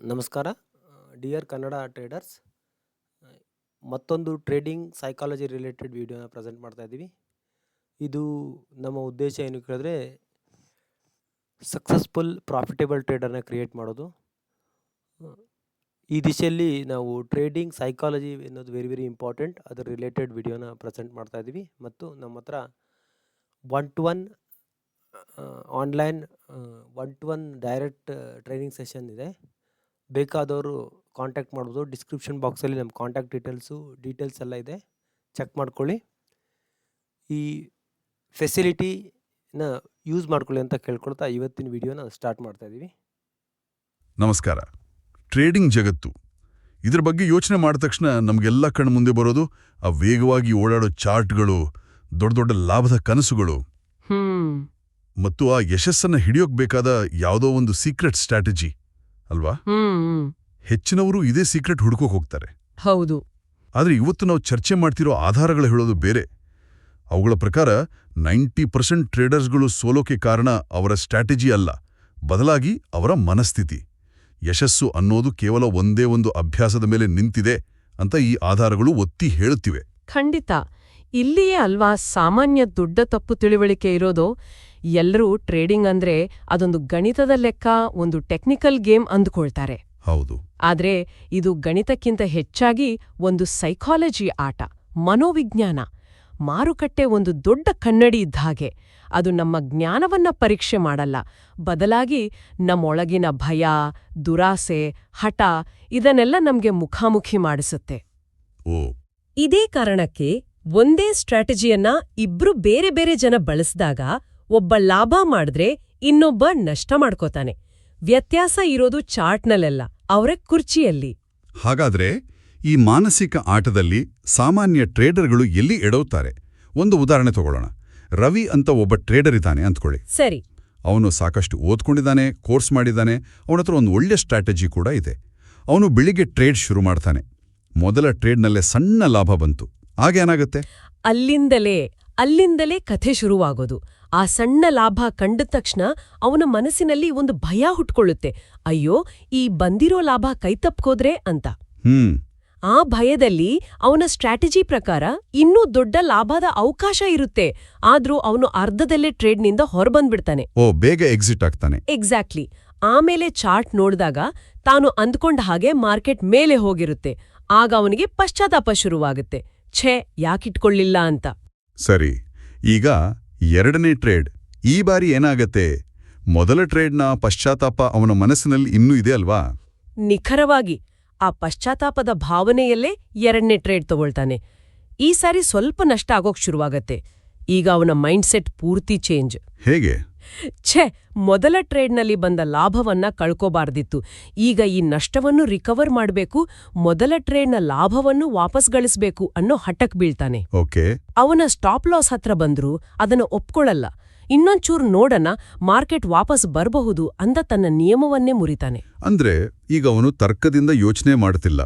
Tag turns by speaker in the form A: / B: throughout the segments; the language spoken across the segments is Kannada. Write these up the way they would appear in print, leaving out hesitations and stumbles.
A: ನಮಸ್ಕಾರ ಡಿಯರ್ ಕನ್ನಡ ಟ್ರೇಡರ್ಸ್. ಮತ್ತೊಂದು ಟ್ರೇಡಿಂಗ್ ಸೈಕಾಲಜಿ ರಿಲೇಟೆಡ್ ವಿಡಿಯೋನ ಪ್ರೆಸೆಂಟ್ ಮಾಡ್ತಾ ಇದ್ದೀವಿ. ಇದು ನಮ್ಮ ಉದ್ದೇಶ ಏನು ಕೇಳಿದ್ರೆ ಸಕ್ಸಸ್ಫುಲ್ ಪ್ರಾಫಿಟೇಬಲ್ ಟ್ರೇಡರ್ನ ಕ್ರಿಯೇಟ್ ಮಾಡೋದು. ಈ ದಿಶೆಯಲ್ಲಿ ನಾವು ಟ್ರೇಡಿಂಗ್ ಸೈಕಾಲಜಿ ಅನ್ನೋದು ವೆರಿ ಇಂಪಾರ್ಟೆಂಟ್, ಅದರ ರಿಲೇಟೆಡ್ ವಿಡಿಯೋನ ಪ್ರೆಸೆಂಟ್ ಮಾಡ್ತಾ ಇದ್ದೀವಿ. ಮತ್ತು ನಮ್ಮ ಹತ್ರ 1-to-1 online 1-to-1 direct training session ಇದೆ. ಬೇಕಾದವರು ಕಾಂಟ್ಯಾಕ್ಟ್ ಮಾಡ್ಬೋದು. ಡಿಸ್ಕ್ರಿಪ್ಷನ್ ಬಾಕ್ಸಲ್ಲಿ ನಮ್ಮ ಕಾಂಟ್ಯಾಕ್ಟ್ ಡೀಟೇಲ್ಸ್ ಎಲ್ಲ ಇದೆ, ಚೆಕ್ ಮಾಡ್ಕೊಳ್ಳಿ. ಈ ಫೆಸಿಲಿಟಿನ ಯೂಸ್ ಮಾಡ್ಕೊಳ್ಳಿ ಅಂತ ಕೇಳ್ಕೊಳ್ತಾ ಇವತ್ತಿನ ವಿಡಿಯೋನ ಸ್ಟಾರ್ಟ್ ಮಾಡ್ತಾ ಇದ್ದೀವಿ.
B: ನಮಸ್ಕಾರ. ಟ್ರೇಡಿಂಗ್ ಜಗತ್ತು, ಇದ್ರ ಬಗ್ಗೆ ಯೋಚನೆ ಮಾಡಿದ ತಕ್ಷಣ ನಮಗೆಲ್ಲ ಕಣ್ಣು ಮುಂದೆ ಬರೋದು ಆ ವೇಗವಾಗಿ ಓಡಾಡೋ ಚಾರ್ಟ್ಗಳು, ದೊಡ್ಡ ದೊಡ್ಡ ಲಾಭದ ಕನಸುಗಳು, ಮತ್ತು ಆ ಯಶಸ್ಸನ್ನ ಹಿಡಿಯೋಕ್ ಬೇಕಾದ ಯಾವುದೋ ಒಂದು ಸೀಕ್ರೆಟ್ ಸ್ಟ್ರಾಟಜಿ ಅಲ್ವಾ? ಹೆಚ್ಚಿನವರು ಇದೇ ಸೀಕ್ರೆಟ್ ಹುಡುಕೋಕ್ ಹೋಗ್ತಾರೆ.
C: ಹೌದು.
B: ಆದ್ರೆ ಇವತ್ತು ನಾವು ಚರ್ಚೆ ಮಾಡ್ತಿರೋ ಆಧಾರಗಳು ಹೇಳೋದು ಬೇರೆ. ಅವುಗಳ ಪ್ರಕಾರ 90% ಟ್ರೇಡರ್ಸ್ಗಳು ಸೋಲೋಕೆ ಕಾರಣ ಅವರ ಸ್ಟ್ರಾಟಜಿ ಅಲ್ಲ, ಬದಲಾಗಿ ಅವರ ಮನಸ್ಥಿತಿ. ಯಶಸ್ಸು ಅನ್ನೋದು ಕೇವಲ ಒಂದೇ ಒಂದು ಅಭ್ಯಾಸದ ಮೇಲೆ ನಿಂತಿದೆ ಅಂತ ಈ ಆಧಾರಗಳು ಒತ್ತಿ ಹೇಳುತ್ತಿವೆ.
C: ಖಂಡಿತ. ಇಲ್ಲಿಯೇ ಅಲ್ವಾ ಸಾಮಾನ್ಯ ದೊಡ್ಡ ತಪ್ಪು ತಿಳುವಳಿಕೆ ಇರೋದು. ಎಲ್ಲರೂ ಟ್ರೇಡಿಂಗ್ ಅಂದ್ರೆ ಅದೊಂದು ಗಣಿತದ ಲೆಕ್ಕ, ಒಂದು ಟೆಕ್ನಿಕಲ್ ಗೇಮ್ ಅಂದುಕೊಳ್ತಾರೆ.
B: ಹೌದು.
C: ಆದ್ರೆ ಇದು ಗಣಿತಕ್ಕಿಂತ ಹೆಚ್ಚಾಗಿ ಒಂದು ಸೈಕಾಲಜಿ ಆಟ, ಮನೋವಿಜ್ಞಾನ. ಮಾರುಕಟ್ಟೆ ಒಂದು ದೊಡ್ಡ ಕನ್ನಡಿ ಇದ್ದ ಹಾಗೆ. ಅದು ನಮ್ಮ ಜ್ಞಾನವನ್ನ ಪರೀಕ್ಷೆ ಮಾಡಲ್ಲ, ಬದಲಾಗಿ ನಮ್ಮೊಳಗಿನ ಭಯ, ದುರಾಸೆ, ಹಠ ಇದನ್ನೆಲ್ಲ ನಮ್ಗೆ ಮುಖಾಮುಖಿ ಮಾಡಿಸುತ್ತೆ.
B: ಓ,
C: ಇದೇ ಕಾರಣಕ್ಕೆ ಒಂದೇ ಸ್ಟ್ರಾಟಜಿಯನ್ನ ಇಬ್ರು ಬೇರೆ ಬೇರೆ ಜನ ಬಳಸಿದಾಗ ಒಬ್ಬ ಲಾಭ ಮಾಡಿದ್ರೆ ಇನ್ನೊಬ್ಬ ನಷ್ಟ ಮಾಡ್ಕೋತಾನೆ. ವ್ಯತ್ಯಾಸ ಇರೋದು ಚಾರ್ಟ್ನಲ್ಲೆಲ್ಲ, ಅವರ ಕುರ್ಚಿಯಲ್ಲಿ.
B: ಹಾಗಾದ್ರೆ ಈ ಮಾನಸಿಕ ಆಟದಲ್ಲಿ ಸಾಮಾನ್ಯ ಟ್ರೇಡರ್ಗಳು ಎಲ್ಲಿ ಎಡವ್ತಾರೆ? ಒಂದು ಉದಾಹರಣೆ ತಗೊಳ್ಳೋಣ. ರವಿ ಅಂತ ಒಬ್ಬ ಟ್ರೇಡರ್ ಇದ್ದಾನೆ ಅಂದ್ಕೊಳ್ಳಿ.
C: ಸರಿ.
B: ಅವನು ಸಾಕಷ್ಟು ಓದ್ಕೊಂಡಿದ್ದಾನೆ, ಕೋರ್ಸ್ ಮಾಡಿದ್ದಾನೆ, ಅವನತ್ರ ಒಂದು ಒಳ್ಳೆ ಸ್ಟ್ರಾಟಜಿ ಕೂಡ ಇದೆ. ಅವನು ಬೆಳಿಗ್ಗೆ ಟ್ರೇಡ್ ಶುರು ಮಾಡ್ತಾನೆ. ಮೊದಲ ಟ್ರೇಡ್ನಲ್ಲೇ ಸಣ್ಣ ಲಾಭ ಬಂತು. ಆಗೇನಾಗತ್ತೆ?
C: ಅಲ್ಲಿಂದಲೇ ಕಥೆ ಶುರುವಾಗೋದು. ಆ ಸಣ್ಣ ಲಾಭ ಕಂಡ ತಕ್ಷಣ ಅವನ ಮನಸ್ಸಿನಲ್ಲಿ ಒಂದು ಭಯ ಹುಟ್ಕೊಳ್ಳುತ್ತೆ. ಅಯ್ಯೋ, ಈ ಬಂದಿರೋ ಲಾಭ ಕೈತಪ್ಕೋದ್ರೆ ಅಂತ. ಆ ಭಯದಲ್ಲಿ ಅವನ ಸ್ಟ್ರಾಟಜಿ ಪ್ರಕಾರ ಇನ್ನೂ ದೊಡ್ಡ ಲಾಭದ ಅವಕಾಶ ಇರುತ್ತೆ. ಆದ್ರೂ ಅವನು ಅರ್ಧದಲ್ಲೇ ಟ್ರೇಡ್ನಿಂದ ಹೊರಬಂದ್ಬಿಡ್ತಾನೆ.
B: ಬೇಗ ಎಕ್ಸಿಟ್ ಆಗ್ತಾನೆ.
C: ಎಕ್ಸಾಕ್ಟ್ಲಿ. ಆಮೇಲೆ ಚಾರ್ಟ್ ನೋಡಿದಾಗ ತಾನು ಅಂದ್ಕೊಂಡ ಹಾಗೆ ಮಾರ್ಕೆಟ್ ಮೇಲೆ ಹೋಗಿರುತ್ತೆ. ಆಗ ಅವನಿಗೆ ಪಶ್ಚಾತ್ತಾಪ ಶುರುವಾಗುತ್ತೆ. ಛೇ, ಯಾಕಿಟ್ಕೊಳ್ಳಿಲ್ಲ ಅಂತ.
B: ಸರಿ, ಈಗ ಎರಡನೇ ಟ್ರೇಡ್. ಈ ಬಾರಿ ಏನಾಗತ್ತೆ? ಮೊದಲ ಟ್ರೇಡ್ನ ಪಶ್ಚಾತ್ತಾಪ ಅವನ ಮನಸ್ಸಿನಲ್ಲಿ ಇನ್ನೂ ಇದೆ ಅಲ್ವಾ?
C: ನಿಖರವಾಗಿ. ಆ ಪಶ್ಚಾತ್ತಾಪದ ಭಾವನೆಯಲ್ಲೇ ಎರಡನೇ ಟ್ರೇಡ್ ತಗೊಳ್ತಾನೆ. ಈ ಸಾರಿ ಸ್ವಲ್ಪ ನಷ್ಟ ಆಗೋಕ್ ಶುರುವಾಗತ್ತೆ. ಈಗ ಅವನ ಮೈಂಡ್ಸೆಟ್ ಪೂರ್ತಿ ಚೇಂಜ್.
B: ಹೇಗೆ?
C: ಛೇ, ಮೊದಲ ಟ್ರೇಡ್ನಲ್ಲಿ ಬಂದ ಲಾಭವನ್ನ ಕಳ್ಕೋಬಾರ್ದಿತ್ತು. ಈಗ ಈ ನಷ್ಟವನ್ನು ರಿಕವರ್ ಮಾಡಬೇಕು, ಮೊದಲ ಟ್ರೇಡ್ನ ಲಾಭವನ್ನು ವಾಪಸ್ ಗಳಿಸ್ಬೇಕು ಅನ್ನೋ ಹಠಕ್ ಬೀಳ್ತಾನೆ.
B: ಓಕೆ.
C: ಅವನ ಸ್ಟಾಪ್ ಲಾಸ್ ಹತ್ರ ಬಂದ್ರೂ ಅದನ್ನು ಒಪ್ಕೊಳ್ಳಲ್ಲ. ಇನ್ನೊಂಚೂರು ನೋಡನ, ಮಾರ್ಕೆಟ್ ವಾಪಸ್ ಬರಬಹುದು ಅಂತ ತನ್ನ ನಿಯಮವನ್ನೇ ಮುರಿತಾನೆ.
B: ಅಂದ್ರೆ ಈಗ ಅವನು ತರ್ಕದಿಂದ ಯೋಚನೆ ಮಾಡ್ತಿಲ್ಲ,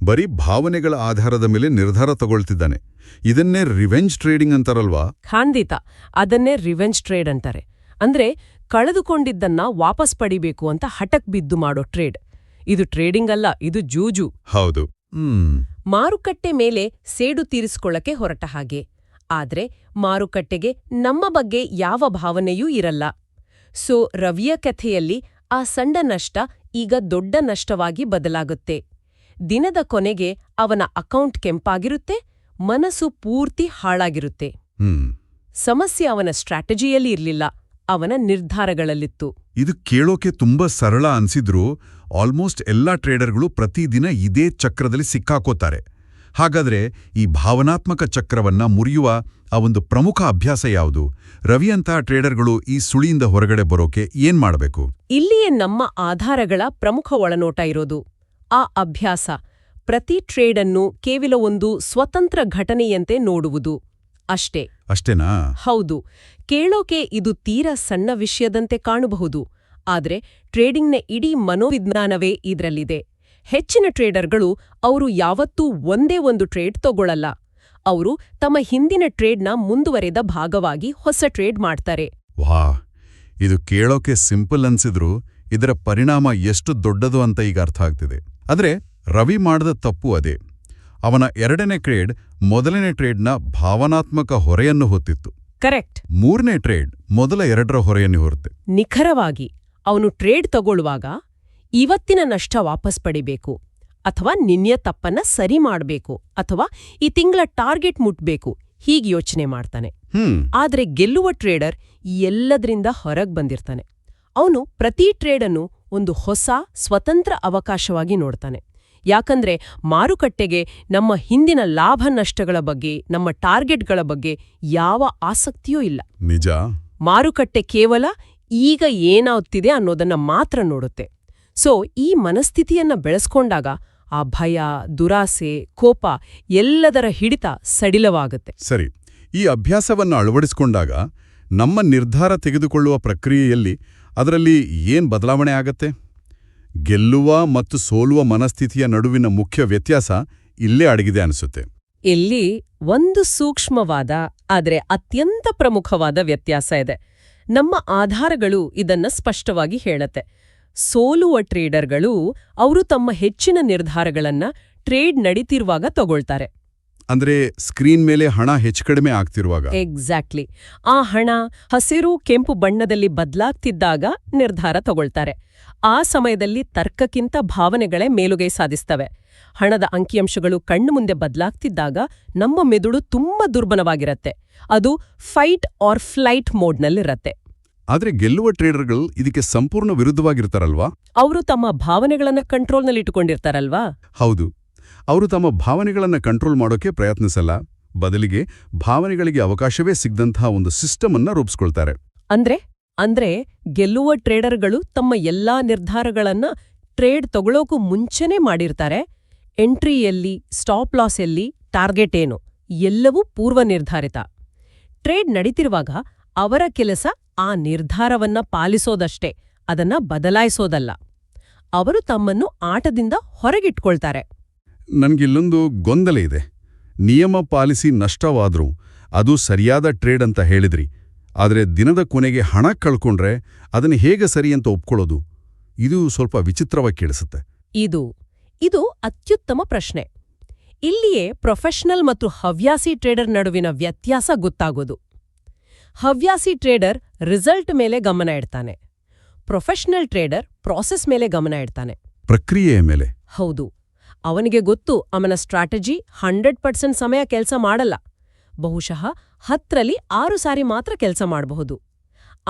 B: ಬರೀ ಭಾವನೆಗಳ ಆಧಾರದ ಮೇಲೆ ನಿರ್ಧಾರ ತಗೊಳ್ತಿದ್ದಾನೆ. ಇದನ್ನೇ ರಿವೆಂಜ್ ಟ್ರೇಡಿಂಗ್ ಅಂತಾರಲ್ವಾ?
C: ಖಂಡಿತ, ಅದನ್ನೇ ರಿವೆಂಜ್ ಟ್ರೇಡ್ ಅಂತಾರೆ. ಅಂದ್ರೆ ಕಳೆದುಕೊಂಡಿದ್ದನ್ನ ವಾಪಸ್ ಪಡಿಬೇಕು ಅಂತ ಹಠಕ್ ಬಿದ್ದು ಮಾಡೋ ಟ್ರೇಡ್. ಇದು ಟ್ರೇಡಿಂಗ್ ಅಲ್ಲ, ಇದು ಜೂಜು.
B: ಹೌದು.
C: ಮಾರುಕಟ್ಟೆ ಮೇಲೆ ಸೇಡು ತೀರಿಸ್ಕೊಳ್ಳಕ್ಕೆ ಹೊರಟ ಹಾಗೆ. ಆದ್ರೆ ಮಾರುಕಟ್ಟೆಗೆ ನಮ್ಮ ಬಗ್ಗೆ ಯಾವ ಭಾವನೆಯೂ ಇರಲ್ಲ. ಸೊ ರವಿಯ ಕಥೆಯಲ್ಲಿ ಆ ಸಣ್ಣ ನಷ್ಟ ಈಗ ದೊಡ್ಡ ನಷ್ಟವಾಗಿ ಬದಲಾಗುತ್ತೆ. ದಿನದ ಕೊನೆಗೆ ಅವನ ಅಕೌಂಟ್ ಕೆಂಪಾಗಿರುತ್ತೆ, ಮನಸ್ಸು ಪೂರ್ತಿ ಹಾಳಾಗಿರುತ್ತೆ. ಸಮಸ್ಯೆ ಅವನ ಸ್ಟ್ರಾಟಜಿಯಲ್ಲಿ ಇರ್ಲಿಲ್ಲ, ಅವನ ನಿರ್ಧಾರಗಳಲ್ಲಿತ್ತು.
B: ಇದು ಕೇಳೋಕೆ ತುಂಬಾ ಸರಳ ಅನ್ಸಿದ್ರೂ ಆಲ್ಮೋಸ್ಟ್ ಎಲ್ಲಾ ಟ್ರೇಡರ್ಗಳು ಪ್ರತಿದಿನ ಇದೇ ಚಕ್ರದಲ್ಲಿ ಸಿಕ್ಕಾಕೋತಾರೆ. ಹಾಗಾದ್ರೆ ಈ ಭಾವನಾತ್ಮಕ ಚಕ್ರವನ್ನ ಮುರಿಯುವ ಆ ಒಂದು ಪ್ರಮುಖ ಅಭ್ಯಾಸ ಯಾವುದು? ರವಿಯಂತಹ ಟ್ರೇಡರ್ಗಳು ಈ ಸುಳಿಯಿಂದ ಹೊರಗಡೆ ಬರೋಕೆ ಏನ್ ಮಾಡಬೇಕು?
C: ಇಲ್ಲಿಯೇ ನಮ್ಮ ಆಧಾರಗಳ ಪ್ರಮುಖ ಒಳನೋಟ ಇರೋದು. ಆ ಅಭ್ಯಾಸ ಪ್ರತಿ ಟ್ರೇಡನ್ನು ಕೇವಲ ಒಂದು ಸ್ವತಂತ್ರ ಘಟನೆಯಂತೆ ನೋಡುವುದು ಅಷ್ಟೇ.
B: ಅಷ್ಟೇನಾ?
C: ಹೌದು. ಕೇಳೋಕೆ ಇದು ತೀರಾ ಸಣ್ಣ ವಿಷಯದಂತೆ ಕಾಣಬಹುದು, ಆದ್ರೆ ಟ್ರೇಡಿಂಗ್ನ ಇಡೀ ಮನೋವಿಜ್ಞಾನವೇ ಇದ್ರಲ್ಲಿದೆ. ಹೆಚ್ಚಿನ ಟ್ರೇಡರ್ಗಳು ಅವರು ಯಾವತ್ತೂ ಒಂದೇ ಒಂದು ಟ್ರೇಡ್ ತಗೊಳ್ಳಲ್ಲ. ಅವರು ತಮ್ಮ ಹಿಂದಿನ ಟ್ರೇಡ್ನ ಮುಂದುವರೆದ ಭಾಗವಾಗಿ ಹೊಸ ಟ್ರೇಡ್ ಮಾಡ್ತಾರೆ.
B: ವಾ, ಇದು ಕೇಳೋಕೆ ಸಿಂಪಲ್ ಅನ್ಸಿದ್ರು ಇದರ ಪರಿಣಾಮ ಎಷ್ಟು ದೊಡ್ಡದು ಅಂತ ಈಗ ಅರ್ಥ ಆಗ್ತಿದೆ. ಆದರೆ ರವಿ ಮಾಡಿದ ತಪ್ಪು ಅದೇ. ಅವನ 2ನೇ ಟ್ರೇಡ್ 1ನೇ ಟ್ರೇಡ್ನ ಭಾವನಾತ್ಮಕ ಹೊರೆಯನ್ನು ಹೊತ್ತಿತ್ತು.
C: ಕರೆಕ್ಟ್.
B: 3ನೇ ಟ್ರೇಡ್ ಮೊದಲ 2ರ ಹೊರೆಯನ್ನು ಹೊರುತ್ತೆ.
C: ನಿಖರವಾಗಿ ಅವನು ಟ್ರೇಡ್ ತಗೊಳ್ಳುವಾಗ ಇವತ್ತಿನ ನಷ್ಟ ವಾಪಸ್ ಪಡಿಬೇಕು, ಅಥವಾ ನಿನ್ನೆಯ ತಪ್ಪನ್ನ ಸರಿ ಮಾಡ್ಬೇಕು, ಅಥವಾ ಈ ತಿಂಗಳ ಟಾರ್ಗೆಟ್ ಮುಟ್ಬೇಕು, ಹೀಗೆ ಯೋಚನೆ ಮಾಡ್ತಾನೆ. ಆದ್ರೆ ಗೆಲ್ಲುವ ಟ್ರೇಡರ್ ಈ ಎಲ್ಲದ್ರಿಂದ ಹೊರಗ್ ಬಂದಿರ್ತಾನೆ. ಅವನು ಪ್ರತಿ ಟ್ರೇಡನ್ನು ಒಂದು ಹೊಸ ಸ್ವತಂತ್ರ ಅವಕಾಶವಾಗಿ ನೋಡ್ತಾನೆ. ಯಾಕಂದ್ರೆ ಮಾರುಕಟ್ಟೆಗೆ ನಮ್ಮ ಹಿಂದಿನ ಲಾಭ ನಷ್ಟಗಳ ಬಗ್ಗೆ, ನಮ್ಮ ಟಾರ್ಗೆಟ್ಗಳ ಬಗ್ಗೆ ಯಾವ ಆಸಕ್ತಿಯೂ ಇಲ್ಲ.
B: ನಿಜ.
C: ಮಾರುಕಟ್ಟೆ ಕೇವಲ ಈಗ ಏನಾಗ್ತಿದೆ ಅನ್ನೋದನ್ನ ಮಾತ್ರ ನೋಡುತ್ತೆ. ಸೊ ಈ ಮನಸ್ಥಿತಿಯನ್ನ ಬೆಳೆಸ್ಕೊಂಡಾಗ ಆ ಭಯ, ದುರಾಸೆ, ಕೋಪ ಎಲ್ಲದರ ಹಿಡಿತ ಸಡಿಲವಾಗುತ್ತೆ.
B: ಸರಿ, ಈ ಅಭ್ಯಾಸವನ್ನು ಅಳವಡಿಸಿಕೊಂಡಾಗ ನಮ್ಮ ನಿರ್ಧಾರ ತೆಗೆದುಕೊಳ್ಳುವ ಪ್ರಕ್ರಿಯೆಯಲ್ಲಿ ಅದರಲ್ಲಿ ಏನ್ ಬದಲಾವಣೆ ಆಗತ್ತೆ? ಗೆಲ್ಲುವ ಮತ್ತು ಸೋಲುವ ಮನಸ್ಥಿತಿಯ ನಡುವಿನ ಮುಖ್ಯ ವ್ಯತ್ಯಾಸ ಇಲ್ಲೇ ಅಡಗಿದೆ ಅನಿಸುತ್ತೆ.
C: ಇಲ್ಲಿ ಒಂದು ಸೂಕ್ಷ್ಮವಾದ ಆದ್ರೆ ಅತ್ಯಂತ ಪ್ರಮುಖವಾದ ವ್ಯತ್ಯಾಸ ಇದೆ. ನಮ್ಮ ಆಧಾರಗಳು ಇದನ್ನ ಸ್ಪಷ್ಟವಾಗಿ ಹೇಳತ್ತೆ. ಸೋಲುವ ಟ್ರೇಡರ್ಗಳು ಅವರು ತಮ್ಮ ಹೆಚ್ಚಿನ ನಿರ್ಧಾರಗಳನ್ನ ಟ್ರೇಡ್ ನಡೀತಿರುವಾಗ ತಗೊಳ್ತಾರೆ.
B: ಅಂದ್ರೆ ಸ್ಕ್ರೀನ್ ಮೇಲೆ ಹಣ ಹೆಚ್ಚು ಕಡಿಮೆ ಆಗ್ತಿರುವಾಗ.
C: ಎಕ್ಸಾಕ್ಟ್ಲಿ. ಆ ಹಣ ಹಸಿರು ಕೆಂಪು ಬಣ್ಣದಲ್ಲಿ ಬದಲಾಗ್ತಿದ್ದಾಗ ನಿರ್ಧಾರ ತಗೊಳ್ತಾರೆ. ಆ ಸಮಯದಲ್ಲಿ ತರ್ಕಕ್ಕಿಂತ ಭಾವನೆಗಳೇ ಮೇಲುಗೈ ಸಾಧಿಸ್ತವೆ. ಹಣದ ಅಂಕಿಅಂಶಗಳು ಕಣ್ಣು ಮುಂದೆ ಬದಲಾಗ್ತಿದ್ದಾಗ ನಮ್ಮ ಮೆದುಳು ತುಂಬಾ ದುರ್ಬಲವಾಗಿರತ್ತೆ. ಅದು ಫೈಟ್ ಆರ್ ಫ್ಲೈಟ್ ಮೋಡ್ನಲ್ಲಿರತ್ತೆ.
B: ಆದ್ರೆ ಗೆಲ್ಲುವ ಟ್ರೇಡರ್ಗಳು ಇದಕ್ಕೆ ಸಂಪೂರ್ಣ ವಿರುದ್ಧವಾಗಿರ್ತಾರಲ್ವಾ?
C: ಅವರು ತಮ್ಮ ಭಾವನೆಗಳನ್ನ ಕಂಟ್ರೋಲ್ನಲ್ಲಿಟ್ಟುಕೊಂಡಿರ್ತಾರಲ್ವಾ?
B: ಹೌದು. ಅವರು ತಮ್ಮ ಭಾವನೆಗಳನ್ನ ಕಂಟ್ರೋಲ್ ಮಾಡೋಕೆ ಪ್ರಯತ್ನಿಸಲ್ಲ. ಬದಲಿಗೆ ಭಾವನೆಗಳಿಗೆ ಅವಕಾಶವೇ ಸಿಗದಂತಹ ಒಂದು ಸಿಸ್ಟಮ್ ಅನ್ನ ರೂಪಿಸ್ಕೊಳ್ತಾರೆ.
C: ಅಂದ್ರೆ ಗೆಲ್ಲುವ ಟ್ರೇಡರ್ಗಳು ತಮ್ಮ ಎಲ್ಲಾ ನಿರ್ಧಾರಗಳನ್ನ ಟ್ರೇಡ್ ತಗೊಳ್ಳೋಕು ಮುಂಚೆನೇ ಮಾಡಿರ್ತಾರೆ. ಎಂಟ್ರಿ ಎಲ್ಲಿ, ಸ್ಟಾಪ್ ಲಾಸ್ ಎಲ್ಲಿ, ಟಾರ್ಗೆಟ್ ಏನು, ಎಲ್ಲವೂ ಪೂರ್ವ ನಿರ್ಧಾರಿತ. ಟ್ರೇಡ್ ನಡೀತಿರುವಾಗ ಅವರ ಕೆಲಸ ಆ ನಿರ್ಧಾರವನ್ನ ಪಾಲಿಸೋದಷ್ಟೇ, ಅದನ್ನ ಬದಲಾಯಿಸೋದಲ್ಲ. ಅವರು ತಮ್ಮನ್ನು ಆಟದಿಂದ ಹೊರಗಿಟ್ಕೊಳ್ತಾರೆ.
B: ನನ್ಗಿಲ್ಲೊಂದು ಗೊಂದಲ ಇದೆ. ನಿಯಮ ಪಾಲಿಸಿ ನಷ್ಟವಾದ್ರೂ ಅದು ಸರಿಯಾದ ಟ್ರೇಡ್ ಅಂತ ಹೇಳಿದ್ರಿ. ಆದರೆ ದಿನದ ಕೊನೆಗೆ ಹಣ ಕಳ್ಕೊಂಡ್ರೆ ಅದನ್ನು ಹೇಗೆ ಸರಿ ಅಂತ ಒಪ್ಕೊಳ್ಳೋದು? ಇದು ಸ್ವಲ್ಪ ವಿಚಿತ್ರವಾಗಿ ಕೇಳಿಸುತ್ತೆ.
C: ಇದು ಅತ್ಯುತ್ತಮ ಪ್ರಶ್ನೆ. ಇಲ್ಲಿಯೇ ಪ್ರೊಫೆಷನಲ್ ಮತ್ತು ಹವ್ಯಾಸಿ ಟ್ರೇಡರ್ ನಡುವಿನ ವ್ಯತ್ಯಾಸ ಗೊತ್ತಾಗೋದು. ಹವ್ಯಾಸಿ ಟ್ರೇಡರ್ ರಿಸಲ್ಟ್ ಮೇಲೆ ಗಮನ ಇಡ್ತಾನೆ. ಪ್ರೊಫೆಷನಲ್ ಟ್ರೇಡರ್ ಪ್ರಾಸೆಸ್ ಮೇಲೆ ಗಮನ ಇಡ್ತಾನೆ,
B: ಪ್ರಕ್ರಿಯೆಯ ಮೇಲೆ.
C: ಹೌದು. ಅವನಿಗೆ ಗೊತ್ತು ಅವನ ಸ್ಟ್ರಾಟಜಿ 100% ಸಮಯ ಕೆಲಸ ಮಾಡಲ್ಲ. ಬಹುಶಃ 10ರಲ್ಲಿ 6 ಸಾರಿ ಮಾತ್ರ ಕೆಲಸ ಮಾಡಬಹುದು.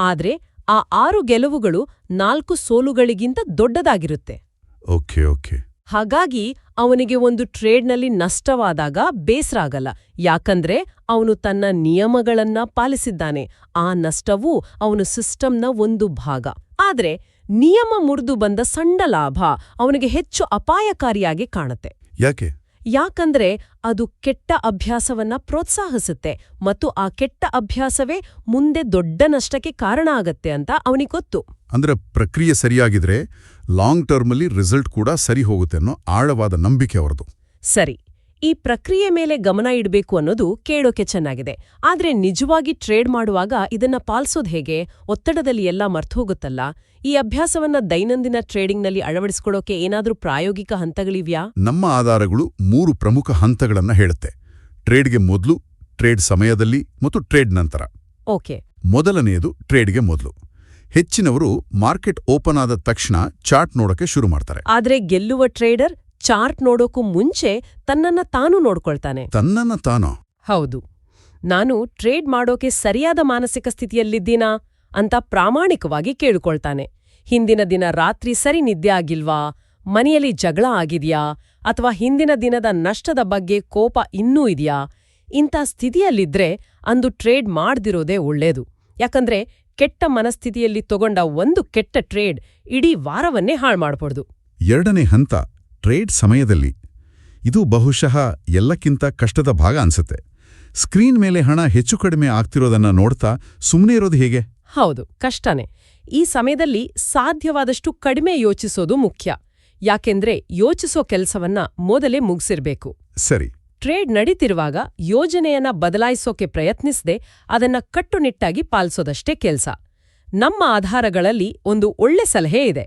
C: ಆದ್ರೆ ಆ 6 ಗೆಲುವುಗಳು 4 ಸೋಲುಗಳಿಗಿಂತ ದೊಡ್ಡದಾಗಿರುತ್ತೆ.
B: ಓಕೆ.
C: ಹಾಗಾಗಿ ಅವನಿಗೆ ಒಂದು ಟ್ರೇಡ್ನಲ್ಲಿ ನಷ್ಟವಾದಾಗ ಬೇಸರ ಆಗಲ್ಲ. ಯಾಕಂದ್ರೆ ಅವನು ತನ್ನ ನಿಯಮಗಳನ್ನ ಪಾಲಿಸಿದ್ದಾನೆ. ಆ ನಷ್ಟವೂ ಅವನು ಸಿಸ್ಟಮ್ನ ಒಂದು ಭಾಗ. ಆದ್ರೆ ನಿಯಮ ಮುರಿದು ಬಂದ ಸಣ್ಣ ಲಾಭ ಅವನಿಗೆ ಹೆಚ್ಚು ಅಪಾಯಕಾರಿಯಾಗಿ ಕಾಣುತ್ತೆ. ಯಾಕಂದ್ರೆ ಅದು ಕೆಟ್ಟ ಅಭ್ಯಾಸವನ್ನ ಪ್ರೋತ್ಸಾಹಿಸುತ್ತೆ ಮತ್ತು ಆ ಕೆಟ್ಟ ಅಭ್ಯಾಸವೇ ಮುಂದೆ ದೊಡ್ಡ ನಷ್ಟಕ್ಕೆ ಕಾರಣ ಆಗತ್ತೆ ಅಂತ ಅವನಿಗೆ ಗೊತ್ತು.
B: ಅಂದ್ರೆ ಪ್ರಕ್ರಿಯೆ ಸರಿಯಾಗಿದ್ರೆ ಲಾಂಗ್ ಟರ್ಮಲ್ಲಿ ರಿಸಲ್ಟ್ ಕೂಡ ಸರಿ ಹೋಗುತ್ತೆ ಅನ್ನೋ ಆಳವಾದ ನಂಬಿಕೆ ಅವರದು.
C: ಸರಿ, ಈ ಪ್ರಕ್ರಿಯೆ ಮೇಲೆ ಗಮನ ಇಡಬೇಕು ಅನ್ನೋದು ಕೇಳೋಕೆ ಚೆನ್ನಾಗಿದೆ. ಆದ್ರೆ ನಿಜವಾಗಿ ಟ್ರೇಡ್ ಮಾಡುವಾಗ ಇದನ್ನ ಪಾಲಿಸೋದು ಹೇಗೆ? ಒತ್ತಡದಲ್ಲಿ ಎಲ್ಲ ಮರ್ತೋಗುತ್ತಲ್ಲ. ಈ ಅಭ್ಯಾಸವನ್ನ ದೈನಂದಿನ ಟ್ರೇಡಿಂಗ್ನಲ್ಲಿ ಅಳವಡಿಸ್ಕೊಳ್ಳೋಕೆ ಏನಾದ್ರೂ ಪ್ರಾಯೋಗಿಕ ಹಂತಗಳಿವ್ಯಾ?
B: ನಮ್ಮ ಆಧಾರಗಳು 3 ಪ್ರಮುಖ ಹಂತಗಳನ್ನ ಹೇಳುತ್ತೆ. ಟ್ರೇಡ್ಗೆ ಮೊದಲು, ಟ್ರೇಡ್ ಸಮಯದಲ್ಲಿ ಮತ್ತು ಟ್ರೇಡ್ ನಂತರ.
C: ಓಕೆ.
B: ಮೊದಲನೆಯದು ಟ್ರೇಡ್ಗೆ ಮೊದಲು. ಹೆಚ್ಚಿನವರು ಮಾರ್ಕೆಟ್ ಓಪನ್ ಆದ ತಕ್ಷಣ ಚಾರ್ಟ್ ನೋಡೋಕೆ ಶುರು ಮಾಡ್ತಾರೆ.
C: ಆದ್ರೆ ಗೆಲ್ಲುವ ಟ್ರೇಡರ್ ಚಾರ್ಟ್ ನೋಡೋಕು ಮುಂಚೆ ತನ್ನನ್ನ ತಾನು ನೋಡ್ಕೊಳ್ತಾನೆ.
B: ತನ್ನನ್ನ ತಾನೋ?
C: ಹೌದು. ನಾನು ಟ್ರೇಡ್ ಮಾಡೋಕೆ ಸರಿಯಾದ ಮಾನಸಿಕ ಸ್ಥಿತಿಯಲ್ಲಿದ್ದೀನಾ ಅಂತ ಪ್ರಾಮಾಣಿಕವಾಗಿ ಕೇಳ್ಕೊಳ್ತಾನೆ. ಹಿಂದಿನ ದಿನ ರಾತ್ರಿ ಸರಿ ನಿದ್ದೆ ಆಗಿಲ್ವಾ, ಮನೆಯಲ್ಲಿ ಜಗಳ ಆಗಿದ್ಯಾ, ಅಥವಾ ಹಿಂದಿನ ದಿನದ ನಷ್ಟದ ಬಗ್ಗೆ ಕೋಪ ಇನ್ನೂ ಇದೆಯಾ? ಇಂಥ ಸ್ಥಿತಿಯಲ್ಲಿದ್ರೆ ಅಂದು ಟ್ರೇಡ್ ಮಾಡ್ದಿರೋದೇ ಒಳ್ಳೇದು. ಯಾಕಂದ್ರೆ ಕೆಟ್ಟ ಮನಸ್ಥಿತಿಯಲ್ಲಿ ತಗೊಂಡ ಒಂದು ಕೆಟ್ಟ ಟ್ರೇಡ್ ಇಡೀ ವಾರವನ್ನೇ ಹಾಳು ಮಾಡ್ಬೋದು.
B: ಎರಡನೇ ಹಂತ ಟ್ರೇಡ್ ಸಮಯದಲ್ಲಿ. ಇದು ಬಹುಶಃ ಎಲ್ಲಕ್ಕಿಂತ ಕಷ್ಟದ ಭಾಗ ಅನ್ಸುತ್ತೆ. ಸ್ಕ್ರೀನ್ ಮೇಲೆ ಹಣ ಹೆಚ್ಚು ಕಡಿಮೆ ಆಗ್ತಿರೋದನ್ನ ನೋಡ್ತಾ ಸುಮ್ಮನೆ ಇರೋದು ಹೇಗೆ?
C: ಹೌದು, ಕಷ್ಟನೇ. ಈ ಸಮಯದಲ್ಲಿ ಸಾಧ್ಯವಾದಷ್ಟು ಕಡಿಮೆ ಯೋಚಿಸೋದು ಮುಖ್ಯ. ಯಾಕೆಂದ್ರೆ ಯೋಚಿಸೋ ಕೆಲಸವನ್ನ ಮೊದಲೇ ಮುಗಿಸಿರ್ಬೇಕು.
B: ಸರಿ.
C: ಟ್ರೇಡ್ ನಡೀತಿರುವಾಗ ಯೋಜನೆಯನ್ನ ಬದಲಾಯಿಸೋಕೆ ಪ್ರಯತ್ನಿಸದೆ ಅದನ್ನ ಕಟ್ಟುನಿಟ್ಟಾಗಿ ಪಾಲಿಸೋದಷ್ಟೇ ಕೆಲ್ಸ. ನಮ್ಮ ಆಧಾರಗಳಲ್ಲಿ ಒಂದು ಒಳ್ಳೆ ಸಲಹೆ ಇದೆ.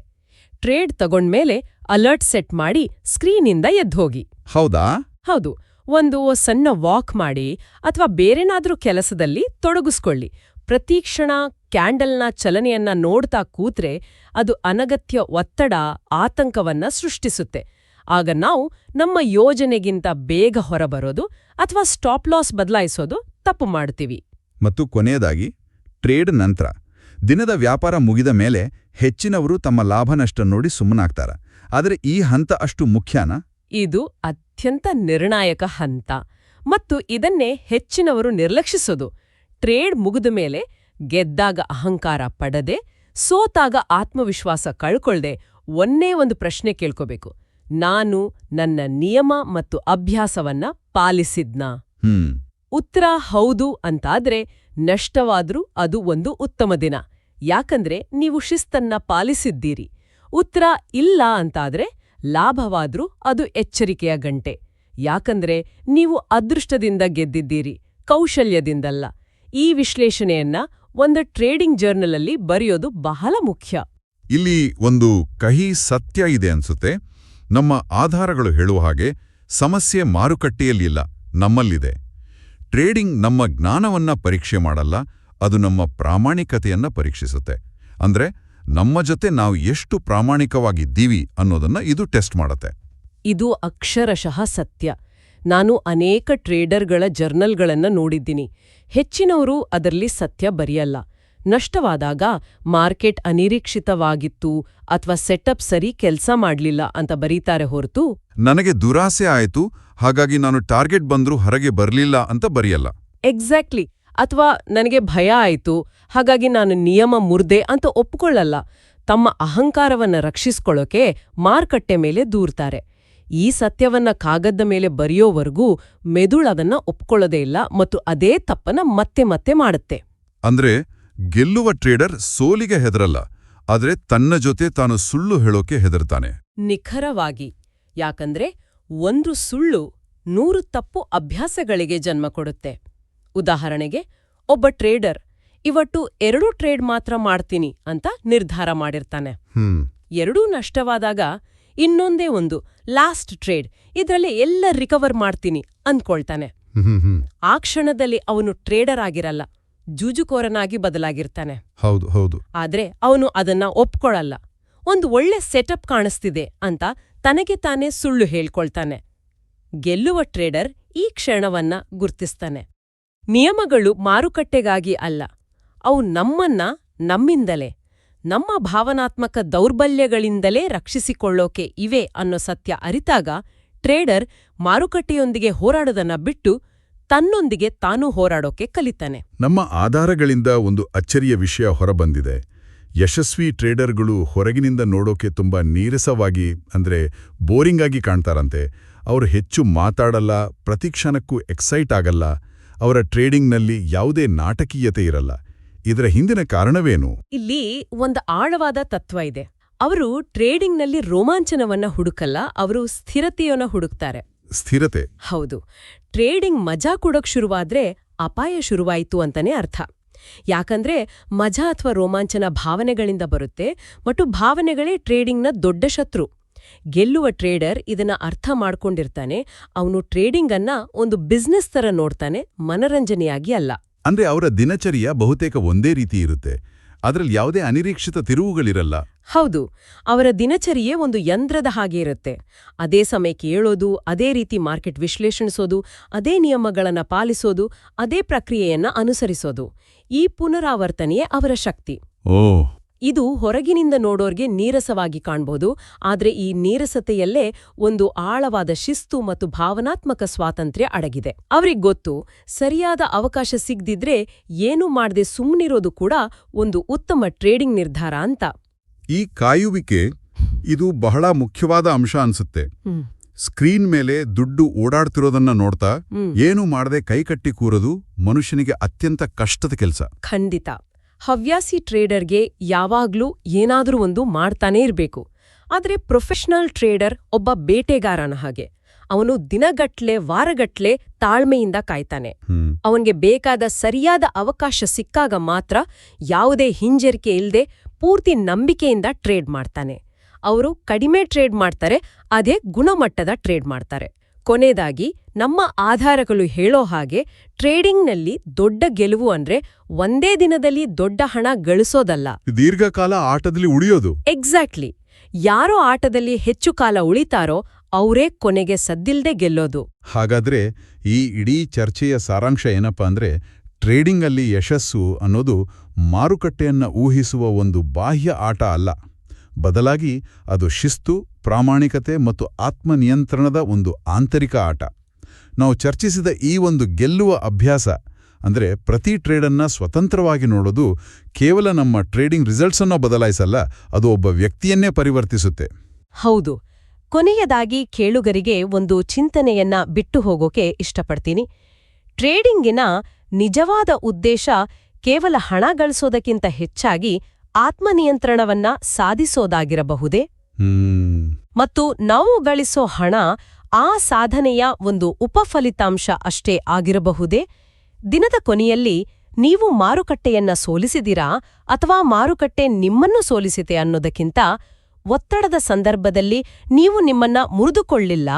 C: ಟ್ರೇಡ್ ತಗೊಂಡ್ಮೇಲೆ ಅಲರ್ಟ್ ಸೆಟ್ ಮಾಡಿ ಸ್ಕ್ರೀನಿಂದ ಎದ್ಹೋಗಿ.
B: ಹೌದಾ?
C: ಹೌದು, ಒಂದು ಸಣ್ಣ ವಾಕ್ ಮಾಡಿ ಅಥವಾ ಬೇರೆನಾದ್ರೂ ಕೆಲಸದಲ್ಲಿ ತೊಡಗಿಸ್ಕೊಳ್ಳಿ. ಪ್ರತಿ ಕ್ಷಣ ಕ್ಯಾಂಡಲ್ನ ಚಲನೆಯನ್ನ ನೋಡ್ತಾ ಕೂತ್ರೆ ಅದು ಅನಗತ್ಯ ಒತ್ತಡ, ಆತಂಕವನ್ನ ಸೃಷ್ಟಿಸುತ್ತೆ. ಆಗ ನಾವು ನಮ್ಮ ಯೋಜನೆಗಿಂತ ಬೇಗ ಹೊರಬರೋದು ಅಥವಾ ಸ್ಟಾಪ್ ಲಾಸ್ ಬದಲಾಯಿಸೋದು ತಪ್ಪು ಮಾಡ್ತೀವಿ.
D: ಮತ್ತು ಕೊನೆಯದಾಗಿ, ಟ್ರೇಡ್ ನಂತರ ದಿನದ ವ್ಯಾಪಾರ ಮುಗಿದ ಮೇಲೆ ಹೆಚ್ಚಿನವರು ತಮ್ಮ ಲಾಭ ನಷ್ಟ ನೋಡಿ ಸುಮ್ಮನಾಗ್ತಾರ. ಆದರೆ ಈ ಹಂತ ಅಷ್ಟು ಮುಖ್ಯನಾ?
C: ಇದು ಅತ್ಯಂತ ನಿರ್ಣಾಯಕ ಹಂತ, ಮತ್ತು ಇದನ್ನೇ ಹೆಚ್ಚಿನವರು ನಿರ್ಲಕ್ಷಿಸೋದು. ಟ್ರೇಡ್ ಮುಗಿದ ಮೇಲೆ ಗೆದ್ದಾಗ ಅಹಂಕಾರ ಪಡದೆ, ಸೋತಾಗ ಆತ್ಮವಿಶ್ವಾಸ ಕಳ್ಕೊಳ್ದೆ ಒಂದೇ ಒಂದು ಪ್ರಶ್ನೆ ಕೇಳ್ಕೋಬೇಕು: ನಾನು ನನ್ನ ನಿಯಮ ಮತ್ತು ಅಭ್ಯಾಸವನ್ನ ಪಾಲಿಸಿದ್ನಾ? ಉತ್ತರ ಹೌದು ಅಂತಾದ್ರೆ ನಷ್ಟವಾದ್ರೂ ಅದು ಒಂದು ಉತ್ತಮ ದಿನ, ಯಾಕಂದ್ರೆ ನೀವು ಶಿಸ್ತನ್ನ ಪಾಲಿಸಿದ್ದೀರಿ. ಉತ್ತರ ಇಲ್ಲ ಅಂತಾದ್ರೆ ಲಾಭವಾದ್ರೂ ಅದು ಎಚ್ಚರಿಕೆಯ ಗಂಟೆ, ಯಾಕಂದ್ರೆ ನೀವು ಅದೃಷ್ಟದಿಂದ ಗೆದ್ದಿದ್ದೀರಿ, ಕೌಶಲ್ಯದಿಂದಲ್ಲ. ಈ ವಿಶ್ಲೇಷಣೆಯನ್ನ ಒಂದು ಟ್ರೇಡಿಂಗ್ ಜರ್ನಲಲ್ಲಿ ಬರೆಯೋದು ಬಹಳ ಮುಖ್ಯ.
B: ಇಲ್ಲಿ ಒಂದು ಕಹಿ ಸತ್ಯ ಇದೆ ಅನ್ಸುತ್ತೆ. ನಮ್ಮ ಆಧಾರಗಳು ಹೇಳುವ ಹಾಗೆ ಸಮಸ್ಯೆ ಮಾರುಕಟ್ಟೆಯಲ್ಲಿಲ್ಲ, ನಮ್ಮಲ್ಲಿದೆ. ಟ್ರೇಡಿಂಗ್ ನಮ್ಮ ಜ್ಞಾನವನ್ನ ಪರೀಕ್ಷೆ ಮಾಡಲ್ಲ, ಅದು ನಮ್ಮ ಪ್ರಾಮಾಣಿಕತೆಯನ್ನ ಪರೀಕ್ಷಿಸುತ್ತೆ. ಅಂದ್ರೆ ನಮ್ಮ ಜೊತೆ ನಾವು ಎಷ್ಟು ಪ್ರಾಮಾಣಿಕವಾಗಿದ್ದೀವಿ ಅನ್ನೋದನ್ನ ಇದು ಟೆಸ್ಟ್ ಮಾಡತ್ತೆ.
C: ಇದು ಅಕ್ಷರಶಃ ಸತ್ಯ. ನಾನು ಅನೇಕ ಟ್ರೇಡರ್ಗಳ ಜರ್ನಲ್ಗಳನ್ನ ನೋಡಿದ್ದೀನಿ. ಹೆಚ್ಚಿನವರು ಅದರಲ್ಲಿ ಸತ್ಯ ಬರೆಯಲ್ಲ. ನಷ್ಟವಾದಾಗ ಮಾರ್ಕೆಟ್ ಅನಿರೀಕ್ಷಿತವಾಗಿತ್ತು ಅಥವಾ ಸೆಟಪ್ ಸರಿ ಕೆಲಸ ಮಾಡ್ಲಿಲ್ಲ ಅಂತ ಬರೀತಾರೆ ಹೊರತು
B: ನನಗೆ ದುರಾಸೆ ಆಯ್ತು, ಹಾಗಾಗಿ ನಾನು ಟಾರ್ಗೆಟ್ ಬಂದ್ರೂ ಹೊರಗೆ ಬರ್ಲಿಲ್ಲ ಅಂತ ಬರೆಯಲ್ಲ.
C: ಎಕ್ಸಾಕ್ಟ್ಲಿ. ಅಥವಾ ನನಗೆ ಭಯ ಆಯ್ತು, ಹಾಗಾಗಿ ನಾನು ನಿಯಮ ಮುರ್ದೆ ಅಂತ ಒಪ್ಕೊಳ್ಳಲ್ಲ. ತಮ್ಮ ಅಹಂಕಾರವನ್ನ ರಕ್ಷಿಸ್ಕೊಳ್ಳೋಕೆ ಮಾರುಕಟ್ಟೆ ಮೇಲೆ ದೂರ್ತಾರೆ. ಈ ಸತ್ಯವನ್ನ ಕಾಗದ ಮೇಲೆ ಬರೆಯೋವರೆಗೂ ಮೆದುಳದನ್ನ ಒಪ್ಕೊಳ್ಳೋದೇ ಇಲ್ಲ ಮತ್ತು ಅದೇ ತಪ್ಪನ್ನ ಮತ್ತೆ ಮತ್ತೆ ಮಾಡುತ್ತೆ.
B: ಅಂದ್ರೆ ಗೆಲ್ಲುವ ಟ್ರೇಡರ್ ಸೋಲಿಗೆ ಹೆದರಲ್ಲ, ಆದ್ರೆ ತನ್ನ ಜೊತೆ ತಾನು ಸುಳ್ಳು ಹೇಳೋಕೆ ಹೆದರ್ತಾನೆ.
C: ನಿಖರವಾಗಿ. ಯಾಕಂದ್ರೆ ಒಂದು ಸುಳ್ಳು 100 ತಪ್ಪು ಅಭ್ಯಾಸಗಳಿಗೆ ಜನ್ಮ ಕೊಡುತ್ತೆ. ಉದಾಹರಣೆಗೆ, ಒಬ್ಬ ಟ್ರೇಡರ್ ಇವತ್ತು 2 ಟ್ರೇಡ್ ಮಾತ್ರ ಮಾಡ್ತೀನಿ ಅಂತ ನಿರ್ಧಾರ ಮಾಡಿರ್ತಾನೆ. ಎರಡೂ ನಷ್ಟವಾದಾಗ ಇನ್ನೊಂದೇ ಒಂದು ಲಾಸ್ಟ್ ಟ್ರೇಡ್, ಇದ್ರಲ್ಲಿ ಎಲ್ಲ ರಿಕವರ್ ಮಾಡ್ತೀನಿ ಅಂದ್ಕೊಳ್ತಾನೆ. ಆ ಕ್ಷಣದಲ್ಲಿ ಅವನು ಟ್ರೇಡರ್ ಆಗಿರಲ್ಲ, ಜೂಜುಕೋರನಾಗಿ ಬದಲಾಗಿರ್ತಾನೆ.
B: ಹೌದು ಹೌದು.
C: ಆದ್ರೆ ಅವನು ಅದನ್ನ ಒಪ್ಕೊಳಲ್ಲ. ಒಂದು ಒಳ್ಳೆ ಸೆಟಪ್ ಕಾಣಿಸ್ತಿದೆ ಅಂತ ತನಗೆ ತಾನೇ ಸುಳ್ಳು ಹೇಳ್ಕೊಳ್ತಾನೆ. ಗೆಲ್ಲುವ ಟ್ರೇಡರ್ ಈ ಕ್ಷಣವನ್ನ ಗುರ್ತಿಸ್ತಾನೆ. ನಿಯಮಗಳು ಮಾರುಕಟ್ಟೆಗಾಗಿ ಅಲ್ಲ, ಅವು ನಮ್ಮಿಂದಲೇ, ನಮ್ಮ ಭಾವನಾತ್ಮಕ ದೌರ್ಬಲ್ಯಗಳಿಂದಲೇ ರಕ್ಷಿಸಿಕೊಳ್ಳೋಕೆ ಇವೆ ಅನ್ನೋ ಸತ್ಯ ಅರಿತಾಗ ಟ್ರೇಡರ್ ಮಾರುಕಟ್ಟೆಯೊಂದಿಗೆ ಹೋರಾಡೋದನ್ನ ಬಿಟ್ಟು ತನ್ನೊಂದಿಗೆ ತಾನೂ ಹೋರಾಡೋಕೆ ಕಲಿತಾನೆ.
B: ನಮ್ಮ ಆಧಾರಗಳಿಂದ ಒಂದು ಅಚ್ಚರಿಯ ವಿಷಯ ಹೊರಬಂದಿದೆ. ಯಶಸ್ವಿ ಟ್ರೇಡರ್ಗಳು ಹೊರಗಿನಿಂದ ನೋಡೋಕೆ ತುಂಬಾ ನೀರಸವಾಗಿ, ಅಂದ್ರೆ ಬೋರಿಂಗ್ ಆಗಿ ಕಾಣ್ತಾರಂತೆ. ಅವರು ಹೆಚ್ಚು ಮಾತಾಡಲ್ಲ, ಪ್ರತಿಕ್ಷಣಕ್ಕೂ ಎಕ್ಸೈಟ್ ಆಗಲ್ಲ, ಅವರ ಟ್ರೇಡಿಂಗ್ನಲ್ಲಿ ಯಾವುದೇ ನಾಟಕೀಯತೆ ಇರಲ್ಲ. ಇದರ ಹಿಂದಿನ ಕಾರಣವೇನು?
C: ಇಲ್ಲಿ ಒಂದು ಆಳವಾದ ತತ್ವ ಇದೆ. ಅವರು ಟ್ರೇಡಿಂಗ್ನಲ್ಲಿ ರೋಮಾಂಚನವನ್ನ ಹುಡುಕಲ್ಲ, ಅವರು ಸ್ಥಿರತೆಯನ್ನ ಹುಡುಕ್ತಾರೆ.
B: ಸ್ಥಿರತೆ?
C: ಹೌದು. ಟ್ರೇಡಿಂಗ್ ಮಜಾ ಕೊಡೋಕ್ ಶುರುವಾದ್ರೆ ಅಪಾಯ ಶುರುವಾಯಿತು ಅಂತಾನೆ ಅರ್ಥ. ಯಾಕಂದ್ರೆ ಮಜಾ ಅಥವಾ ರೋಮಾಂಚನ ಭಾವನೆಗಳಿಂದ ಬರುತ್ತೆ, ಮತ್ತು ಭಾವನೆಗಳೇ ಟ್ರೇಡಿಂಗ್ನ ದೊಡ್ಡ ಶತ್ರು. ಗೆಲ್ಲುವ ಟ್ರೇಡರ್ ಇದನ್ನ ಅರ್ಥ ಮಾಡ್ಕೊಂಡಿರ್ತಾನೆ. ಅವನು ಟ್ರೇಡಿಂಗ್ ಅನ್ನ ಒಂದು ಬಿಸ್ನೆಸ್ ತರ ನೋಡ್ತಾನೆ, ಮನರಂಜನೆಯಾಗಿ ಅಲ್ಲ.
B: ಅಂದ್ರೆ ಅವರ ದಿನಚರ್ಯ ಬಹುತೇಕ ಒಂದೇ ರೀತಿ ಇರುತ್ತೆ, ಅದರಲ್ಲಿ ಯಾವುದೇ ಅನಿರೀಕ್ಷಿತ ತಿರುವುಗಳಿರಲ್ಲ.
C: ಹೌದು, ಅವರ ದಿನಚರಿಯೇ ಒಂದು ಯಂತ್ರದ ಹಾಗೆ ಇರುತ್ತೆ. ಅದೇ ಸಮಯಕ್ಕೆ ಏಳೋದು, ಅದೇ ರೀತಿ ಮಾರ್ಕೆಟ್ ವಿಶ್ಲೇಷಣಿಸೋದು, ಅದೇ ನಿಯಮಗಳನ್ನ ಪಾಲಿಸೋದು, ಅದೇ ಪ್ರಕ್ರಿಯೆಯನ್ನ ಅನುಸರಿಸೋದು. ಈ ಪುನರಾವರ್ತನೆಯೇ ಅವರ ಶಕ್ತಿ. ಇದು ಹೊರಗಿನಿಂದ ನೋಡೋರ್ಗೆ ನೀರಸವಾಗಿ ಕಾಣ್ಬೋದು, ಆದ್ರೆ ಈ ನೀರಸತೆಯಲ್ಲೇ ಒಂದು ಆಳವಾದ ಶಿಸ್ತು ಮತ್ತು ಭಾವನಾತ್ಮಕ ಸ್ವಾತಂತ್ರ್ಯ ಅಡಗಿದೆ. ಅವ್ರಿಗ್ ಗೊತ್ತು, ಸರಿಯಾದ ಅವಕಾಶ ಸಿಗ್ದಿದ್ರೆ ಏನೂ ಮಾಡ್ದೆ ಸುಮ್ಮನಿರೋದು ಕೂಡ ಒಂದು ಉತ್ತಮ ಟ್ರೇಡಿಂಗ್ ನಿರ್ಧಾರ ಅಂತ.
B: ಈ ಕಾಯುವಿಕೆ, ಇದು ಬಹಳ ಮುಖ್ಯವಾದ ಅಂಶ ಅನ್ಸುತ್ತೆ. ಸ್ಕ್ರೀನ್ ಮೇಲೆ ದುಡ್ಡು ಓಡಾಡ್ತಿರೋದನ್ನ ನೋಡ್ತಾ ಏನು ಮಾಡದೆ ಕೈಕಟ್ಟಿ ಕೂರೋದು ಮನುಷ್ಯನಿಗೆ ಅತ್ಯಂತ ಕಷ್ಟದ ಕೆಲಸ.
C: ಖಂಡಿತ. ಹವ್ಯಾಸಿ ಟ್ರೇಡರ್ಗೆ ಯಾವಾಗ್ಲೂ ಏನಾದ್ರೂ ಒಂದು ಮಾಡ್ತಾನೇ ಇರ್ಬೇಕು. ಆದ್ರೆ ಪ್ರೊಫೆಷನಲ್ ಟ್ರೇಡರ್ ಒಬ್ಬ ಬೇಟೆಗಾರನ ಹಾಗೆ. ಅವನು ದಿನಗಟ್ಲೆ ವಾರಗಟ್ಲೆ ತಾಳ್ಮೆಯಿಂದ ಕಾಯ್ತಾನೆ.
D: ಹ್ಮ್
C: ಅವನ್ಗೆ ಬೇಕಾದ ಸರಿಯಾದ ಅವಕಾಶ ಸಿಕ್ಕಾಗ ಮಾತ್ರ ಯಾವುದೇ ಹಿಂಜರಿಕೆ ಇಲ್ಲದೆ ಪೂರ್ತಿ ನಂಬಿಕೆಯಿಂದ ಟ್ರೇಡ್ ಮಾಡ್ತಾನೆ. ಅವರು ಕಡಿಮೆ ಟ್ರೇಡ್ ಮಾಡ್ತಾರೆ, ಅದೇ ಗುಣಮಟ್ಟದ ಟ್ರೇಡ್ ಮಾಡ್ತಾರೆ. ಕೊನೆಯದಾಗಿ ನಮ್ಮ ಆಧಾರಗಳು ಹೇಳೋ ಹಾಗೆ ಟ್ರೇಡಿಂಗ್ನಲ್ಲಿ ದೊಡ್ಡ ಗೆಲುವು ಅಂದ್ರೆ ಒಂದೇ ದಿನದಲ್ಲಿ ದೊಡ್ಡ ಹಣ ಗಳಿಸೋದಲ್ಲ.
B: ದೀರ್ಘಕಾಲ ಆಟದಲ್ಲಿ ಉಳಿಯೋದು.
C: ಎಕ್ಸಾಕ್ಟ್ಲಿ. ಯಾರೋ ಆಟದಲ್ಲಿ ಹೆಚ್ಚು ಕಾಲ ಉಳಿತಾರೋ ಅವರೇ ಕೊನೆಗೆ ಸದ್ದಿಲ್ದೆ ಗೆಲ್ಲೋದು.
D: ಹಾಗಾದ್ರೆ ಈ ಇಡೀ ಚರ್ಚೆಯ ಸಾರಾಂಶ ಏನಪ್ಪಾ ಅಂದ್ರೆ, ಟ್ರೇಡಿಂಗಲ್ಲಿ ಯಶಸ್ಸು ಅನ್ನೋದು ಮಾರುಕಟ್ಟೆಯನ್ನ ಊಹಿಸುವ ಒಂದು ಬಾಹ್ಯ ಆಟ ಅಲ್ಲ. ಬದಲಾಗಿ ಅದು ಶಿಸ್ತು, ಪ್ರಾಮಾಣಿಕತೆ ಮತ್ತು ಆತ್ಮನಿಯಂತ್ರಣದ ಒಂದು ಆಂತರಿಕ ಆಟ. ನಾವು ಚರ್ಚಿಸಿದ ಈ ಒಂದು ಗೆಲ್ಲುವ ಅಭ್ಯಾಸ ಅಂದ್ರೆ ಪ್ರತಿ ಟ್ರೇಡನ್ನ ಸ್ವತಂತ್ರವಾಗಿ ನೋಡೋದು ಕೇವಲ ನಮ್ಮ ಟ್ರೇಡಿಂಗ್ ರಿಸಲ್ಟ್ಸನ್ನೋ ಬದಲಾಯಿಸಲ್ಲ, ಅದು ಒಬ್ಬ ವ್ಯಕ್ತಿಯನ್ನೇ ಪರಿವರ್ತಿಸುತ್ತೆ.
C: ಹೌದು. ಕೊನೆಯದಾಗಿ ಕೇಳುಗರಿಗೆ ಒಂದು ಚಿಂತನೆಯನ್ನ ಬಿಟ್ಟು ಹೋಗೋಕೆ ಇಷ್ಟಪಡ್ತೀನಿ. ಟ್ರೇಡಿಂಗಿನ ನಿಜವಾದ ಉದ್ದೇಶ ಕೇವಲ ಹಣ ಗಳಿಸೋದಕ್ಕಿಂತ ಹೆಚ್ಚಾಗಿ ಆತ್ಮನಿಯಂತ್ರಣವನ್ನ ಸಾಧಿಸೋದಾಗಿರಬಹುದೇ? ಮತ್ತು ನಾವು ಗಳಿಸೋ ಹಣ ಆ ಸಾಧನೆಯ ಒಂದು ಉಪಫಲಿತಾಂಶ ಅಷ್ಟೇ ಆಗಿರಬಹುದೇ? ದಿನದ ಕೊನೆಯಲ್ಲಿ ನೀವು ಮಾರುಕಟ್ಟೆಯನ್ನ ಸೋಲಿಸಿದಿರಾ ಅಥವಾ ಮಾರುಕಟ್ಟೆ ನಿಮ್ಮನ್ನು ಸೋಲಿಸಿತೆ ಅನ್ನೋದಕ್ಕಿಂತ ಒತ್ತಡದ ಸಂದರ್ಭದಲ್ಲಿ ನೀವು ನಿಮ್ಮನ್ನ ಮುರಿದುಕೊಳ್ಳಿಲ್ಲ,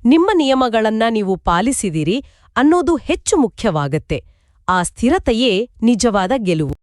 C: ನಿಮ್ಮ ನಿಯಮಗಳನ್ನ ನೀವು ಪಾಲಿಸಿದಿರಿ ಅನ್ನೋದು ಹೆಚ್ಚು ಮುಖ್ಯವಾಗತ್ತೆ. ಆ ಸ್ಥಿರತೆಯೇ ನಿಜವಾದ ಗೆಲುವು.